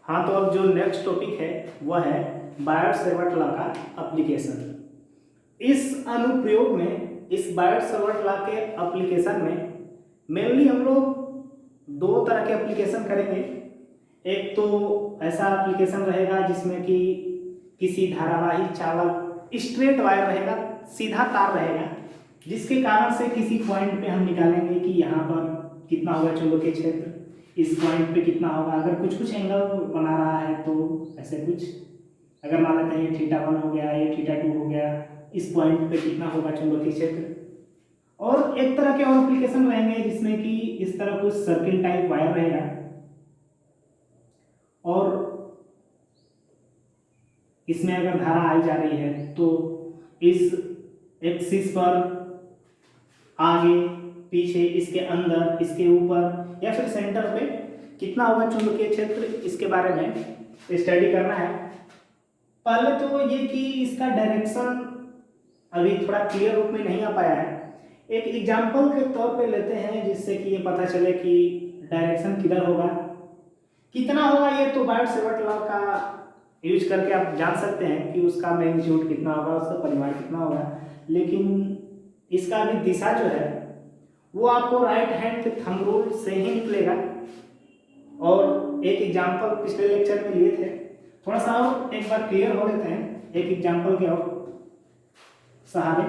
हाँ, तो अब जो नेक्स्ट टॉपिक है वह है बायोट-सेवर्ट लॉ का एप्लीकेशन। इस अनुप्रयोग में, इस बायोट-सेवर्ट लॉ के एप्लीकेशन में मेनली हम लोग दो तरह के एप्लीकेशन करेंगे। एक तो ऐसा एप्लीकेशन रहेगा जिसमें कि किसी धारावाही चालक स्ट्रेट वायर रहेगा, सीधा तार रहेगा, जिसके कारण से किसी पॉइंट पे हम निकालेंगे कि यहाँ पर कितना होगा चुंबकीय क्षेत्र, इस पॉइंट पे कितना होगा। अगर कुछ एंगल बना रहा है तो ऐसे कुछ, अगर मान लेते हैं ये θ1 हो गया, ये θ2 हो गया, इस पॉइंट पे कितना होगा चुंबकीय क्षेत्र। और एक तरह के और एप्लीकेशन रहेंगे जिसमें कि इस तरह कुछ सर्किल टाइप वायर रहेगा और इसमें अगर धारा आई जा रही है तो इस एक्सिस पर आगे पीछे, इसके अंदर, इसके ऊपर या फिर सेंटर पे कितना होगा चुंबकीय क्षेत्र, इसके बारे में स्टडी करना है। पहले तो ये कि इसका डायरेक्शन अभी थोड़ा क्लियर रूप में नहीं आ पाया है। एक एग्जाम्पल के तौर पे लेते हैं जिससे कि ये पता चले कि डायरेक्शन किधर होगा, कितना होगा। ये तो बायोट-सेवर्ट लॉ का यूज करके आप जान सकते हैं कि उसका मैग्नीट्यूड कितना होगा, उसका परिमाण कितना होगा। लेकिन इसका अभी दिशा जो है वो आपको राइट हैंड के थंब रूल से ही निकलेगा। और एक एग्जाम्पल पिछले लेक्चर में लिए थे, थोड़ा सा और एक बार क्लियर हो लेते हैं एक एग्जाम्पल के और सहारे।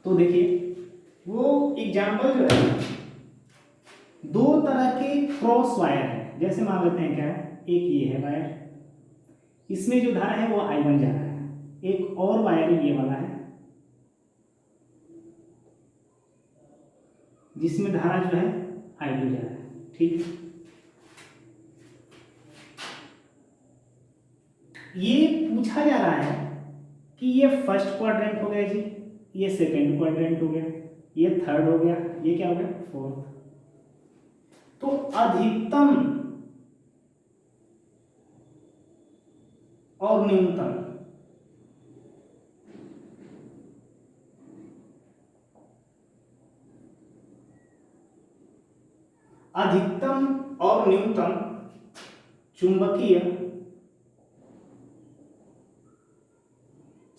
तो देखिए, वो एग्जाम्पल जो है दो तरह के क्रॉस वायर है। जैसे मान लेते हैं क्या है, एक ये है वायर, इसमें जो धारा है वो I1 जा रहा है, एक और वायर ये वाला है जिसमें धारा जो है I2 जा रहा है। ठीक, ये पूछा जा रहा है कि ये फर्स्ट क्वाड्रेंट हो गया जी, ये सेकंड क्वाड्रेंट हो गया, ये थर्ड हो गया, ये क्या हो गया फोर्थ। तो अधिकतम और न्यूनतम, अधिकतम और न्यूनतम चुंबकीय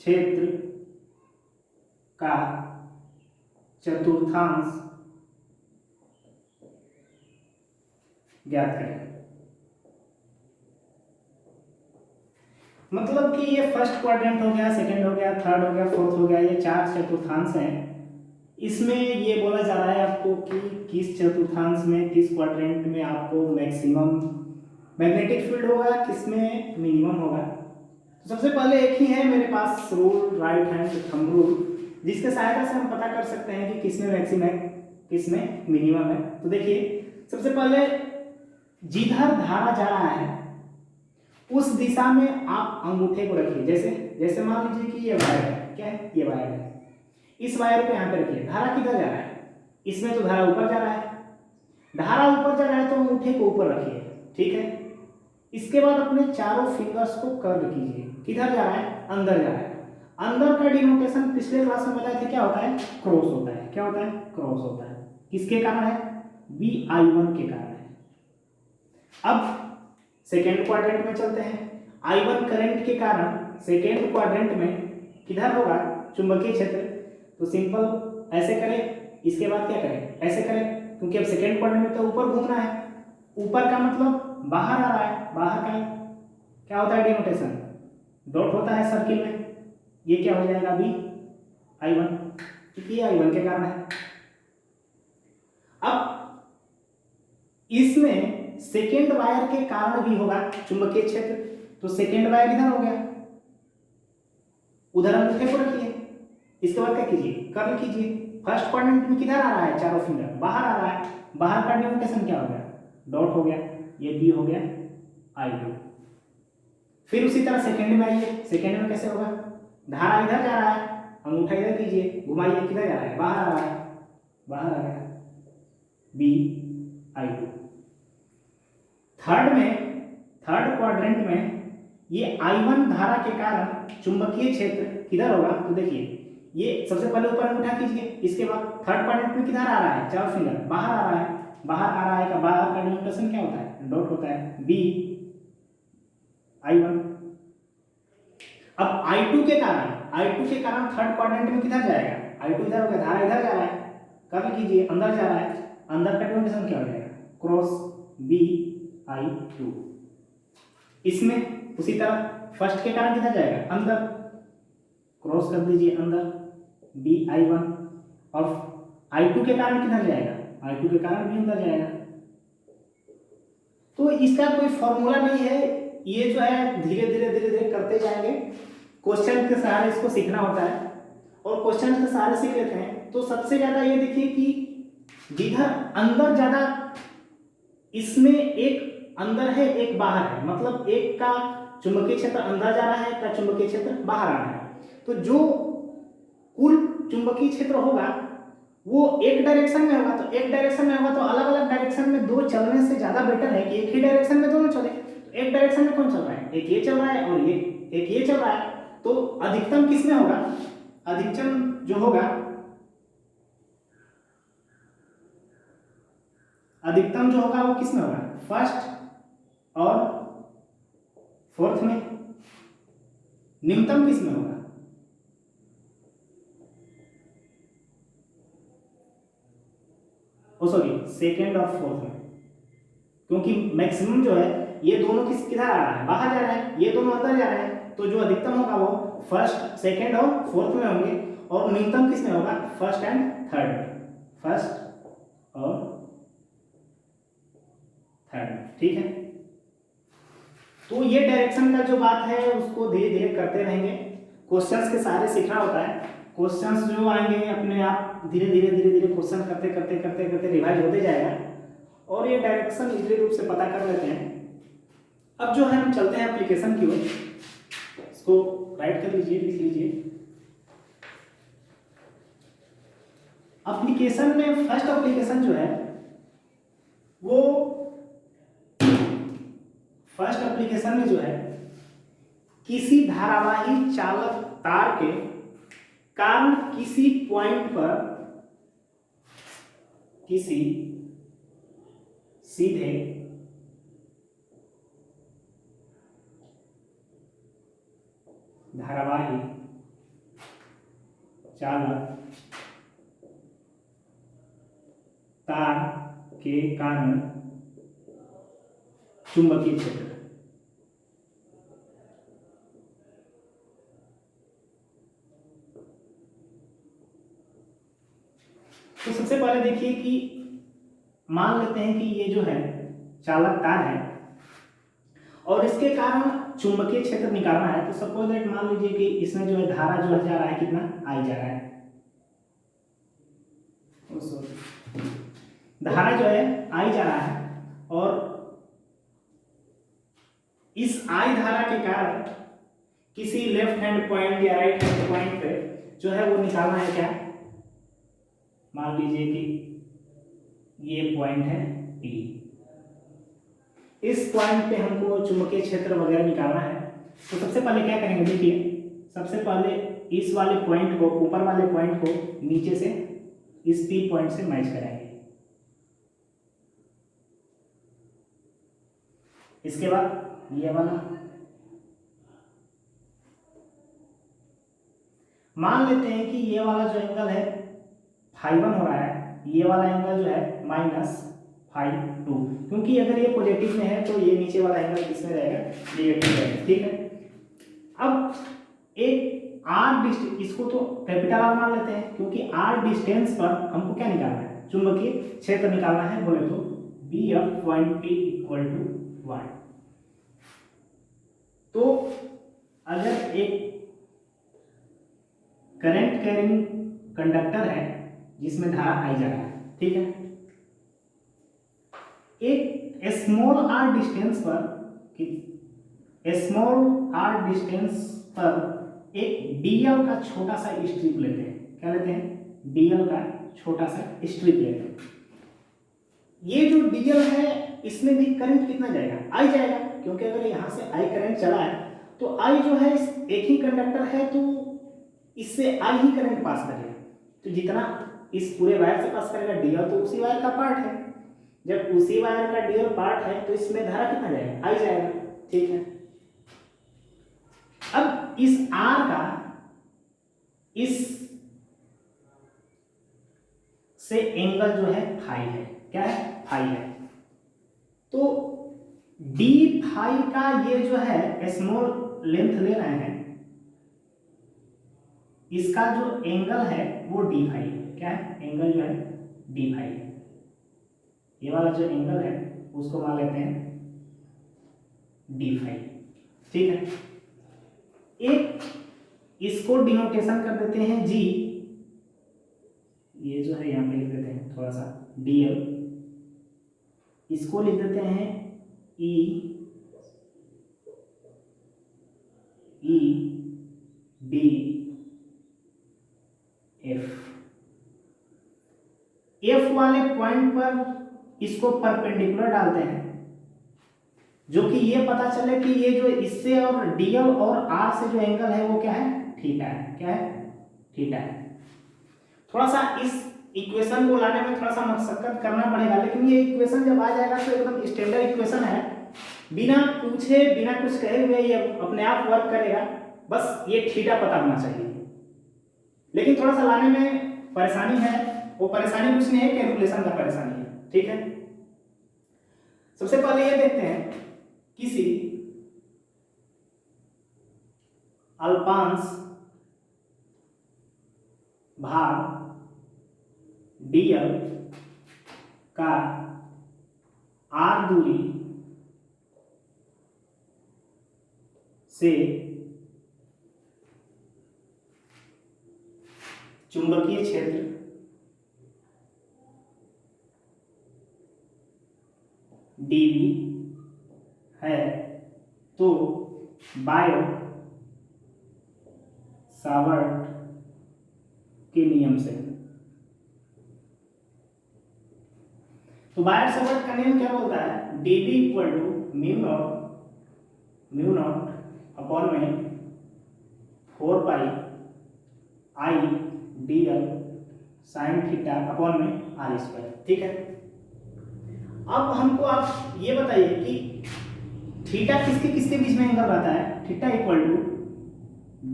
क्षेत्र का चतुर्थांश ज्ञात करें। मतलब कि ये फर्स्ट क्वाड्रेंट हो गया, सेकंड हो गया, थर्ड हो गया, फोर्थ हो गया, ये चार चतुर्थांश हैं। इसमें ये बोला जा रहा है आपको कि किस चतुर्थांश में, किस क्वाड्रेंट में आपको मैक्सिमम मैग्नेटिक फील्ड होगा, किसमें मिनिमम होगा। तो सबसे पहले एक ही है मेरे पास rule, right hand thumb rule, जिसके सहायता से हम पता कर सकते हैं कि किसमें मैक्सिमम है, किसमें मिनिमम है। तो देखिए, सबसे पहले जिधर धारा जा रहा है उस दिशा में आप अंगूठे को रखिए। जैसे मान लीजिए कि ये वायर है, क्या है, ये वायर है, इस वायर को यहाँ पे रखिए। धारा किधर जा रहा है, इसमें तो धारा ऊपर जा रहा है, धारा ऊपर जा रहा है तो अंगूठे को ऊपर रखिए। ठीक है, इसके बाद अपने चारों फिंगर्स को कर्व कीजिए। किधर जा रहा है, अंदर जा रहा है। अंदर का डिनोटेशन पिछले क्लास में बताया था, क्या होता है, क्रॉस होता है। क्या होता है, क्रॉस होता है। किसके कारण है, VI1 के कारण है। अब सेकेंड क्वाड्रेंट में चलते हैं। I1 करंट के कारण सेकेंड क्वाड्रेंट में किधर होगा चुंबकीय क्षेत्र। तो सिंपल ऐसे करें, इसके बाद क्या करें, ऐसे करें, क्योंकि अब सेकेंड क्वाड्रेंट में तो ऊपर घूमना है। ऊपर का मतलब बाहर आ रहा है, बाहर का क्या होता है डिनोटेशन, डॉट होता है सर्किल में। ये क्या हो जाएगा VI1, क्योंकि ये I1 के कारण है। अब इसमें सेकेंड वायर के कारण भी होगा चुंबकीय क्षेत्र। तो सेकेंड वायर इधर हो गया, उधर अंगूठे को रखिए। इसके बाद क्या कीजिए, कर्ल कीजिए। फर्स्ट क्वाड्रेंट में किधर आ रहा है, चारों फिंगर बाहर आ रहा है, बाहर का डिनोटेशन क्या हो गया, डॉट हो गया, ये B हो गया I2। फिर उसी तरह सेकेंड में आइए। सेकेंड में कैसे होगा, धारा इधर जा रहा है, अंगूठा इधर कीजिए, घुमाइए, किधर जा रहा है, बाहर आ रहा है, बाहर आ गया VI2। थर्ड क्वाड्रेंट में ये I1 धारा के कारण चुंबकीय क्षेत्र किधर होगा। तो देखिए, ये सबसे पहले ऊपर अंगूठा कीजिए, इसके बाद थर्ड क्वाड्रेंट में किधर आ रहा है, चार फिंगर बाहर आ रहा है, बाहर आ रहा है का बाहर का डिनोटेशन क्या होता है, डॉट होता है, I1। अब I2 के कारण थर्ड क्वाड्रेंट में किधर जाएगा, I2 इधर हो गया, धारा इधर जा रहा है, कब कीजिए अंदर जा रहा है, अंदर का डिनोमिनेशन क्या हो जाएगा, क्रॉस BI2। इसमें उसी तरह फर्स्ट के कारण किधर जाएगा, अंदर, क्रॉस कर दीजिए अंदर BI1, और I2 के कारण किधर जाएगा, I2 के कारण भी अंदर जाएगा। तो इसका कोई फॉर्मूला नहीं है, ये जो है धीरे धीरे करते जाएंगे, क्वेश्चन के सहारे इसको सीखना होता है, और क्वेश्चन के सहारे सीख लेते हैं। तो सबसे ज्यादा ये देखिए कि जिधर अंदर ज्यादा, इसमें एक अंदर है एक बाहर है, मतलब एक का चुंबकीय क्षेत्र अंदर जा रहा है, एक का चुंबकीय क्षेत्र बाहर आ रहा है। तो जो कुल चुंबकीय क्षेत्र होगा वो एक डायरेक्शन में होगा, तो एक डायरेक्शन में होगा तो अलग अलग डायरेक्शन में दो चलने से ज्यादा बेटर है कि एक ही डायरेक्शन में दोनों चले। तो एक डायरेक्शन में कौन चल रहा है, एक ये चल रहा है और एक ये चल रहा है, तो अधिकतम किस में होगा, अधिकतम जो होगा, अधिकतम जो होगा वो किस में होगा, फर्स्ट और फोर्थ में। निम्नतम किस में होगा, सॉरी सेकेंड और फोर्थ में, क्योंकि मैक्सिमम जो है ये दोनों किधर आ रहा है, बाहर जा रहा है, ये दोनों अंदर जा रहे हैं, तो जो अधिकतम होगा वो फर्स्ट सेकेंड और फोर्थ में होंगे, और न्यूनतम किस में होगा, फर्स्ट एंड थर्ड में, फर्स्ट और थर्ड में। ठीक है, तो ये डायरेक्शन का जो बात है उसको धीरे धीरे करते रहेंगे, क्वेश्चंस के सहारे सीखना होता है। क्वेश्चंस जो आएंगे अपने आप धीरे धीरे क्वेश्चन करते रिवाइज होते जाएगा, और ये डायरेक्शन इजीली रूप से पता कर लेते हैं। अब जो है हम चलते हैं एप्लीकेशन की ओर, इसको राइट कर लीजिए, लिख लीजिए। एप्लीकेशन में फर्स्ट एप्लीकेशन जो है वो, फर्स्ट एप्लीकेशन में जो है किसी धारावाही चालक तार के कारण किसी पॉइंट पर किसी सीधे धारावाही चालक तार के कारण चुंबकीय क्षेत्र, तो सबसे पहले देखिए कि मान लेते हैं कि ये जो है चालक तार है और इसके कारण चुंबकीय क्षेत्र निकालना है। तो सपोज दैट मान लीजिए कि इसमें जो है धारा जो है जा रहा है, कितना आई जा रहा है, धारा जो है आई जा रहा है, और इस आई धारा के कारण किसी लेफ्ट हैंड पॉइंट या राइट हैंड पॉइंट पे जो है वो निकालना है क्या, मान लीजिए कि ये पॉइंट है P, इस पॉइंट पे हमको चुंबकीय क्षेत्र वगैरह निकालना है। तो सबसे पहले क्या करेंगे, देखिए सबसे पहले इस वाले पॉइंट को, ऊपर वाले पॉइंट को नीचे से इस P पॉइंट से मैच कराएंगे। इसके बाद ये वाला, मान लेते हैं कि ये वाला जो एंगल है φ1 हो रहा है, ये वाला एंगल जो है -φ2, क्योंकि अगर ये पॉजिटिव में है तो ये नीचे वाला एंगल किसमें रहेगा, नेगेटिव रहेगा। ठीक है, अब एक r डिस्टेंस, इसको तो कैपिटल R मान लेते हैं, क्योंकि r डिस्टेंस पर हमको क्या निकालना है, चुंबकीय क्षेत्र निकालना है, बोले तो BF पॉइंट P = 1। तो अगर एक करंट कैरिंग कंडक्टर है जिसमें धारा आई जा रहा है, ठीक है, एक स्मॉल r डिस्टेंस पर एक dl का छोटा सा स्ट्रिप लेते हैं। क्या लेते हैं, dl का छोटा सा स्ट्रिप लेते हैं। ये जो dl है इसमें भी करंट कितना जाएगा, I जाएगा, क्योंकि अगर यहाँ से I करंट चला है तो I जो है एक ही कंडक्टर है तो इससे I ही करंट पास करेगा। तो जितना इस पूरे वायर से पास करेगा dl, तो उसी वायर का पार्ट है। जब उसी वायर का dl पार्ट है तो इसमें धारा कितना जाएगा, I जाएगा। ठीक है, अब इस आर का इस से एंगल जो है फाई है, क्या है, फाई है। तो डी फाई का ये जो है स्मॉल लेंथ ले रहे हैं, इसका जो एंगल है वो डी फाई है, क्या है, एंगल जो है डी फाई है। ये वाला जो एंगल है उसको मान लेते हैं डी फाई, ठीक है। एक इसको डिनोटेशन कर देते हैं जी, ये जो है यहाँ पे लिख देते हैं थोड़ा सा डीएल, इसको लिख देते हैं ई ई डी एफ। एफ वाले पॉइंट पर इसको परपेंडिकुलर डालते हैं, जो कि ये पता चले कि ये जो इससे और डीएल और आर से जो एंगल है वो क्या है, थीटा है, क्या है, थीटा है। थोड़ा सा इस इक्वेशन को लाने में थोड़ा सा मशक्कत करना पड़ेगा, लेकिन ये इक्वेशन जब आ जाएगा तो एकदम स्टैंडर्ड इक्वेशन है, बिना पूछे बिना कुछ कहे हुए ये अपने आप वर्क करेगा, बस ये थीटा पता होना चाहिए। लेकिन थोड़ा सा लाने में परेशानी है, वो परेशानी कुछ नहीं है, कैलकुलेशन का परेशानी है, ठीक है। सबसे पहले ये देखते हैं किसी अल्पांश भाग डीएल का आर दूरी से चुंबकीय क्षेत्र डीवी है, तो बायो सावर्ट के नियम से, तो बायो सावर्ट का नियम क्या बोलता है, DV equal to mu not upon में 4 pi I D L sine theta upon में आर स्क्वायर, ठीक है। अब हमको आप ये बताइए कि थीटा किसके किसके बीच में एंगल रहता है, theta equal to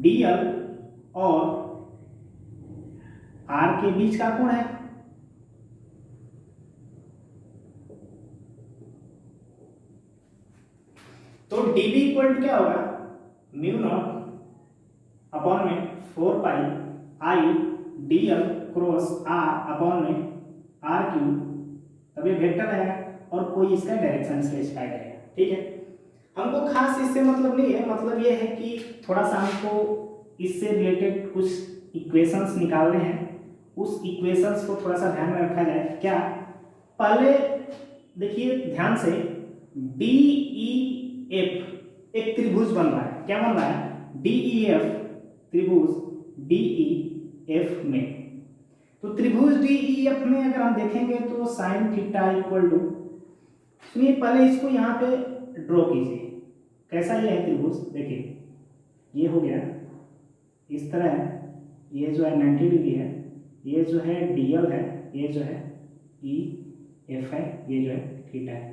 D L और आर के बीच का कोण है, तो dB इक्वल टू क्या होगा, म्यू नॉट अपॉन में 4 pi I D L cross R upon में आर क्यूब, तब ये वेक्टर रहेगा और कोई इसका डायरेक्शन स्पेसिफाई करेगा, ठीक है। हमको खास इससे मतलब नहीं है, मतलब ये है कि थोड़ा सा हमको इससे रिलेटेड कुछ इक्वेशंस निकालने हैं, उस इक्वेशंस को थोड़ा सा ध्यान में रखा जाए। क्या, पहले देखिए ध्यान से, डी ई एफ एक त्रिभुज बन रहा है, क्या बन रहा है, डी ई एफ त्रिभुज डी ई एफ में। तो त्रिभुज डी ई एफ में अगर हम देखेंगे तो साइन थीटा इक्वल टू, सुनिए पहले इसको यहाँ पे ड्रॉ कीजिए, कैसा ये है त्रिभुज, देखिए ये हो गया इस तरह है, ये जो है 90 डिग्री है, ये जो है डीएल है, ये जो है ई एफ है, ये जो है थीटा है।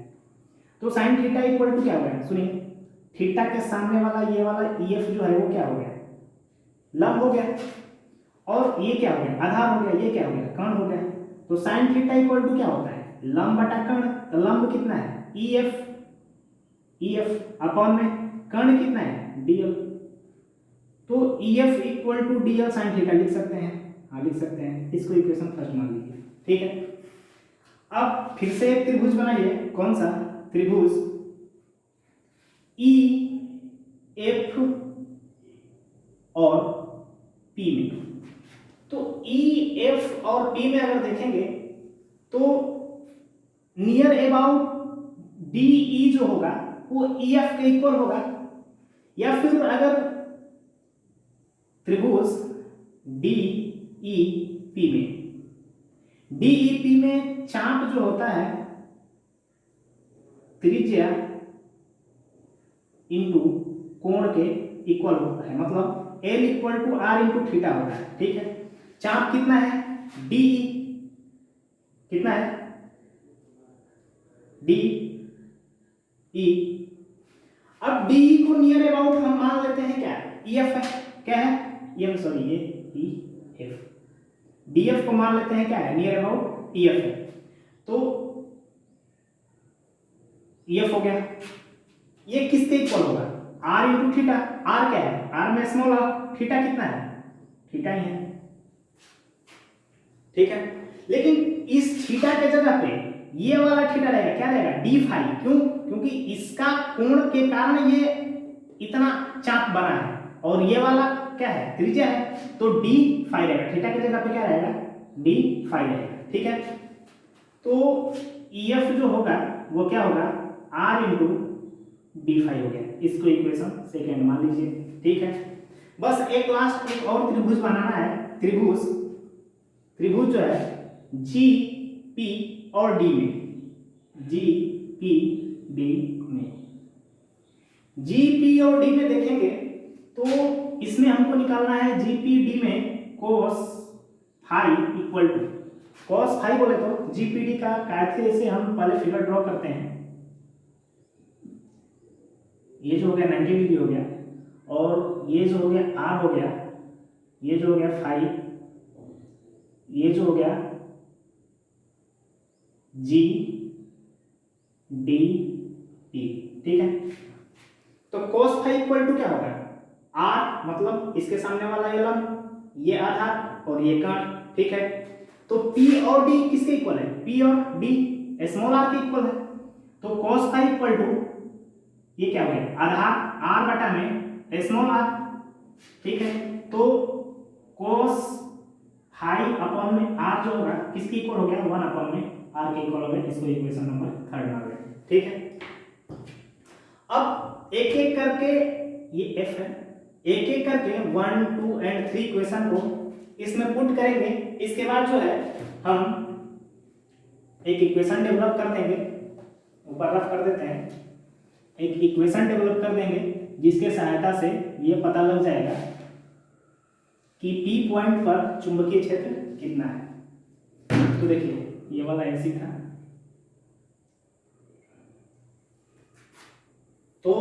तो साइन थीटा इक्वल टू क्या हो गया, सुनिए थीटा के सामने वाला ये वाला ई एफ जो है वो क्या हो गया, लंब हो गया, और ये क्या हो गया, आधार हो गया, ये क्या हो गया, कर्ण हो गया। तो साइन थीटा इक्वल टू क्या होता है, लंब बटा कर्ण, तो लंब कितना है, ई एफ अपॉन में कर्ण कितना है, डीएल। तो E F equal to DL sine theta लिख सकते हैं, हाँ लिख सकते हैं, इसको इक्वेशन फर्स्ट मान लीजिए, ठीक है। अब फिर से एक त्रिभुज बनाइए, कौन सा त्रिभुज, ई एफ और पी में। तो ई एफ और पी में अगर देखेंगे तो नियर अबाउट डी ई जो होगा वो ई एफ के इक्वल होगा, या फिर अगर त्रिभुज डी ई पी में, डी ई पी में चाप जो होता है त्रिज्या इंटू कोण के इक्वल होता है, मतलब L equal to R into theta होता है, ठीक है। चाप कितना है, डी कितना है, डी ई। अब डी को नियर अबाउट हम मान लेते हैं क्या, ई एफ है, क्या है ये, सॉरी ये ई एफ, डी एफ को मान लेते हैं क्या है, नियर अबाउट ई एफ है। तो ई एफ हो गया, ये किसके इक्वल होगा, आर इंटू थीटा। आर क्या है, आर में स्मॉल आर, थीटा कितना है, थीटा ही है, ठीक है। लेकिन इस थीटा के जगह पे ये वाला थीटा रहेगा, क्या रहेगा, डी फाई। क्यों, क्योंकि इसका कोण के कारण ये इतना चाप बना है, और ये वाला क्या है, त्रिज्या है, तो डी फाई रहेगा, थीटा की जगह पे क्या रहेगा, डी फाई रहेगा, ठीक है। तो ई एफ जो होगा वो क्या होगा, आर इंटू डी फाई हो गया, इसको इक्वेशन सेकेंड मान लीजिए, ठीक है। बस एक लास्ट एक और त्रिभुज बनाना है, त्रिभुज जो है जी पी और डी में, जी पी डी में, जी पी और डी में देखेंगे तो इसमें हमको निकालना है जी पी डी में cos phi equal to, cos phi बोले तो जी पी डी का कैसे से हम पहले फिगर ड्रॉ करते हैं, ये जो हो गया 90 डिग्री हो गया, और ये जो हो गया आर हो गया, ये जो हो गया फाई, ये जो हो गया जी डी टी, ठीक है। तो cos फाई इक्वल टू क्या होगा, आर मतलब इसके सामने वाला ये लंब, ये आधार और ये कर्ण, ठीक है। तो P और D किसके इक्वल है, P और D स्मॉल r के इक्वल है, तो cos फाई इक्वल टू ये क्या हो गया, आधार r बटा में स्मॉल r, ठीक है। तो cos फाई अपॉन में r जो होगा किसके इक्वल हो गया, 1 अपॉन में r के इक्वल हो गया, इसको इक्वेशन नंबर 3 मान लेंगे, ठीक है। अब एक एक करके, ये f है, एक एक करके 1 2 एंड 3 इक्वेशन को इसमें पुट करेंगे। इसके बाद जो है हम एक इक्वेशन डेवलप कर देंगे, ऊपर रफ कर देते हैं, एक इक्वेशन डेवलप कर देंगे जिसके सहायता से ये पता लग जाएगा कि P पॉइंट पर चुंबकीय क्षेत्र कितना है। तो देखिए ये वाला ऐसी था, तो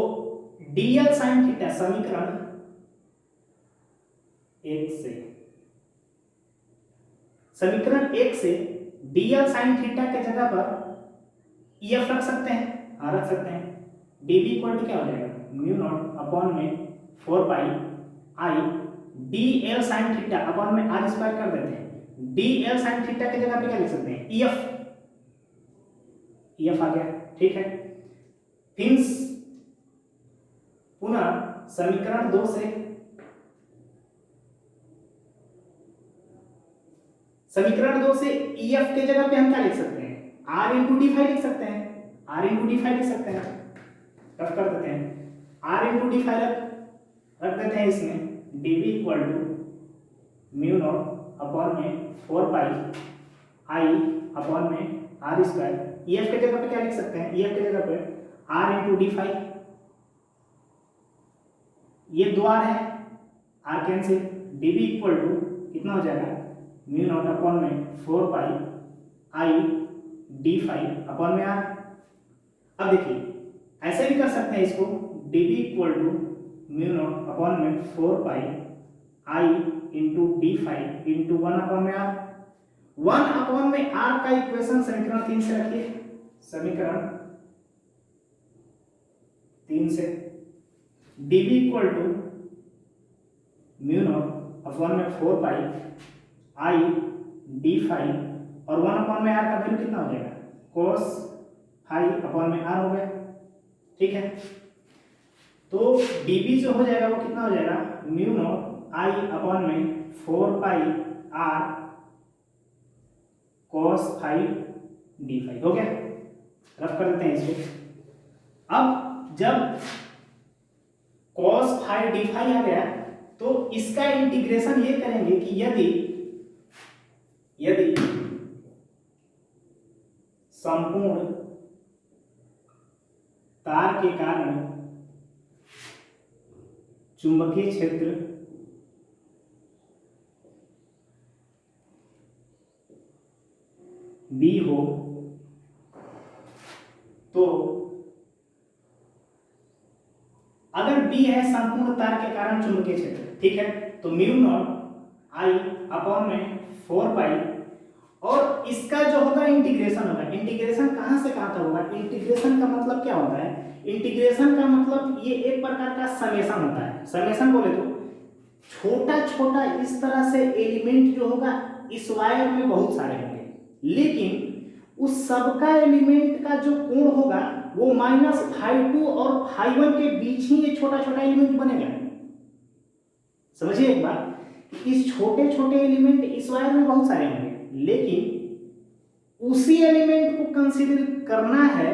dl sin थीटा समीकरण 1 से dl sin थीटा के जगह पर EF रख सकते हैं, हाँ रख सकते हैं। dB इक्वल टू क्या हो जाएगा, म्यू नॉट अपॉन में 4 पाई आई dl sin थीटा अपॉन में r स्क्वायर कर देते हैं। dl sin थीटा के जगह पे क्या लिख सकते हैं, EF आ गया, ठीक है। फिर पुनः समीकरण 2 से, समीकरण 2 से EF के जगह पे हम क्या लिख सकते हैं, R इंटू डी फाई लिख सकते हैं, R इंटू डी फाई लिख सकते हैं, रख कर देते हैं, R इंटू डी फाई रख देते हैं इसमें, dV equal to mu not upon में 4 पाई आई अपॉन में r स्क्वायर। EF के जगह पे क्या लिख सकते हैं, EF के जगह पे R इंटू डी फाई, ये दो r है, r cancel, dV equal to कितना हो जाएगा, म्यू नॉट अपॉन में 4 pi I D phi upon में r। अब देखिए ऐसे भी कर सकते हैं इसको, dV equal to mu not upon में 4 pi I into D phi into 1 upon में r। 1 अपॉन में r का इक्वेशन समीकरण 3 से रखिए, समीकरण 3 से dV equal to mu not upon में 4 पाई आई डी फाई और 1 अपॉन में r का वैल्यू कितना हो जाएगा, cos फाई अपॉन में r हो गया, ठीक है। तो dV जो हो जाएगा वो कितना हो जाएगा, म्यू नॉट आई अपॉन में 4 pi r cos phi D phi हो गया, रफ कर देते हैं इसको। अब जब cos फाई डी फाई आ गया तो इसका इंटीग्रेशन ये करेंगे कि यदि संपूर्ण तार के कारण चुंबकीय क्षेत्र B हो तो अगर B V है संपूर्ण तार के कारण चुंबकीय क्षेत्र, ठीक है। तो म्यू नॉट I अपॉन में 4 पाई, और इसका जो होगा इंटीग्रेशन होगा। इंटीग्रेशन कहाँ से कहाँ तक होगा? इंटीग्रेशन का मतलब क्या होता है? इंटीग्रेशन का मतलब ये एक प्रकार का समेशन होता है। समेशन बोले तो छोटा छोटा इस तरह से एलिमेंट जो होगा इस वायर में बहुत सारे होंगे, लेकिन उस सबका एलिमेंट का जो कोण होगा वो -φ2 और φ1 के बीच ही ये छोटा छोटा एलिमेंट बनेगा। समझिए एक बात, इस छोटे छोटे एलिमेंट इस वायर में बहुत सारे होंगे, लेकिन उसी एलिमेंट को कंसीडर करना है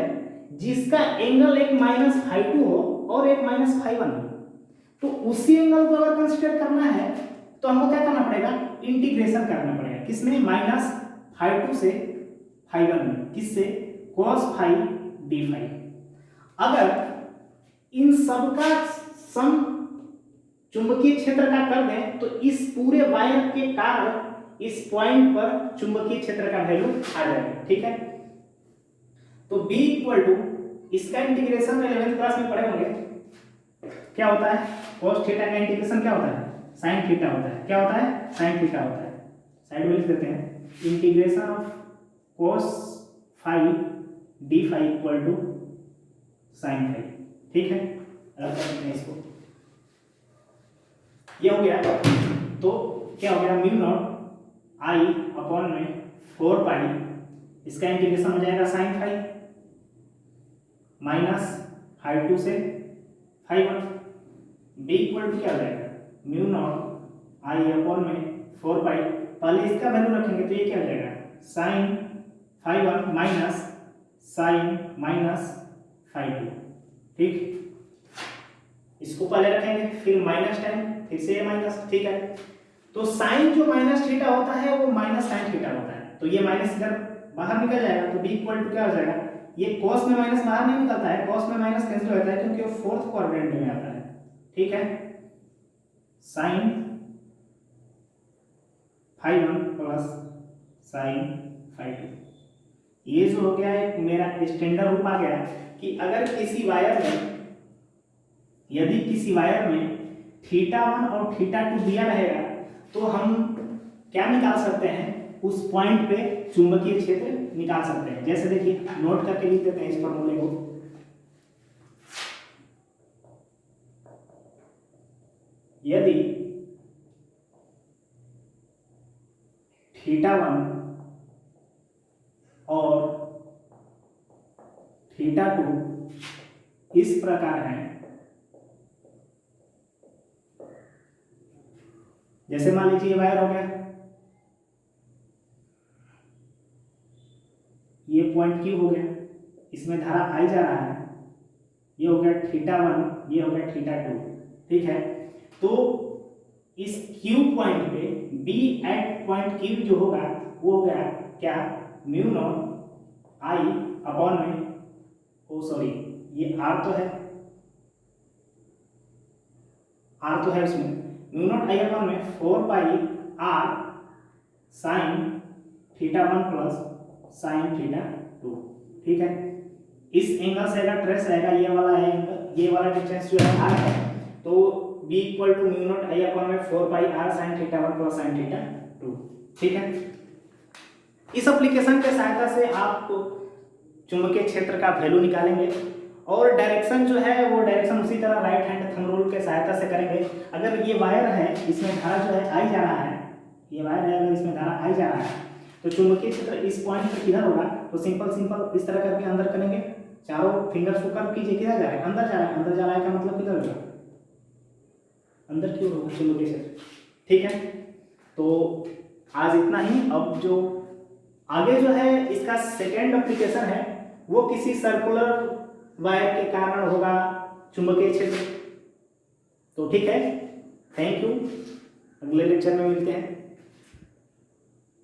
जिसका एंगल एक -φ2 हो और एक -φ1 हो। तो उसी एंगल को अगर कंसीडर करना है तो हमको क्या करना पड़ेगा? इंटीग्रेशन करना पड़ेगा। किसमें? -φ2 से φ1 में। किससे? cos φ d∅। अगर इन सब का सम चुंबकीय क्षेत्र का कर दें तो इस पूरे वायर के कारण इस पॉइंट पर चुंबकीय क्षेत्र का वैल्यू आ जाएगा, ठीक है। तो B इक्वल टू, इसका इंटीग्रेशन 11th क्लास में पढ़े होंगे, क्या होता है? cos थीटा का इंटीग्रेशन क्या होता है? sin थीटा होता है। क्या होता है? sin थीटा होता है। साइड में लिख देते हैं, integration of cos φ d∅ equal to sin φ, ठीक है। रख देते हैं इसको, ये हो गया। तो क्या हो गया? म्यू नॉट I अपॉन में 4 पाई, इसका इंटीग्रेशन हो जाएगा sin φ माइनस φ2 से φ1। B इक्वल टू क्या हो जाएगा? म्यू नॉट I अपॉन में 4 पाई, पहले इसका वैल्यू रखेंगे तो ये क्या हो जाएगा? sin φ1 माइनस sin माइनस φ2, ठीक। इसको पहले रखेंगे, फिर माइनस टाइम, फिर से माइनस, ठीक है। तो साइन जो माइनस थीटा होता है वो माइनस साइन थीटा होता है, तो ये माइनस इधर बाहर निकल जाएगा। तो B इक्वल टू क्या हो जाएगा? ये cos में माइनस बाहर नहीं निकलता है, cos में माइनस कैंसिल होता है क्योंकि वो फोर्थ क्वाड्रेंट में आता है, ठीक है। साइन φ1 प्लस साइन φ2, ये जो हो गया एक मेरा स्टैंडर्ड रूप आ गया कि अगर किसी वायर में, यदि किसी वायर में θ1 और θ2 दिया रहेगा तो हम क्या निकाल सकते हैं? उस पॉइंट पे चुंबकीय क्षेत्र निकाल सकते हैं। जैसे देखिए, नोट करके लिख देते हैं इस फॉर्मूले को। यदि θ1 और θ2 इस प्रकार है, जैसे मान लीजिए ये वायर हो गया, ये पॉइंट Q हो गया, इसमें धारा I जा रहा है, ये हो गया θ1, ये हो गया θ2, ठीक है। तो इस Q पॉइंट पे B एट पॉइंट Q जो होगा वो हो गया क्या? म्यू नॉट I अपॉन में, ओ सॉरी ये R तो है, R तो है उसमें, म्यू नॉट I अपॉन में 4 pi R sine θ1 plus sine θ2, ठीक है। इस एंगल से अगर ट्रेस रहेगा, ये वाला एंगल, ये वाला डिस्टेंस जो है R है, तो B equal to mu naught I upon में 4 pi R sine θ1 plus sine θ2, ठीक है। इस एप्लीकेशन के सहायता से आप चुंबकीय क्षेत्र का वैल्यू निकालेंगे, और डायरेक्शन जो है वो डायरेक्शन उसी तरह राइट हैंड थंब रूल के सहायता से करेंगे। अगर ये वायर है, इसमें धारा जो है I जा रहा है, ये वायर है, अगर इसमें धारा I जा रहा है तो चुंबकीय क्षेत्र इस पॉइंट पर किधर होगा? तो सिंपल इस तरह करके अंदर करेंगे, चारों फिंगर्स को कर्व कीजिए, किधर जा रहा है? अंदर जा रहा है। अंदर जा रहा है का मतलब किधर होगा? अंदर क्यों होगा चुंबकीय क्षेत्र, ठीक है। तो आज इतना ही। अब जो आगे जो है इसका सेकेंड एप्लीकेशन है वो किसी सर्कुलर वायर के कारण होगा चुंबकीय क्षेत्र, तो ठीक है। थैंक यू, अगले लेक्चर में मिलते हैं।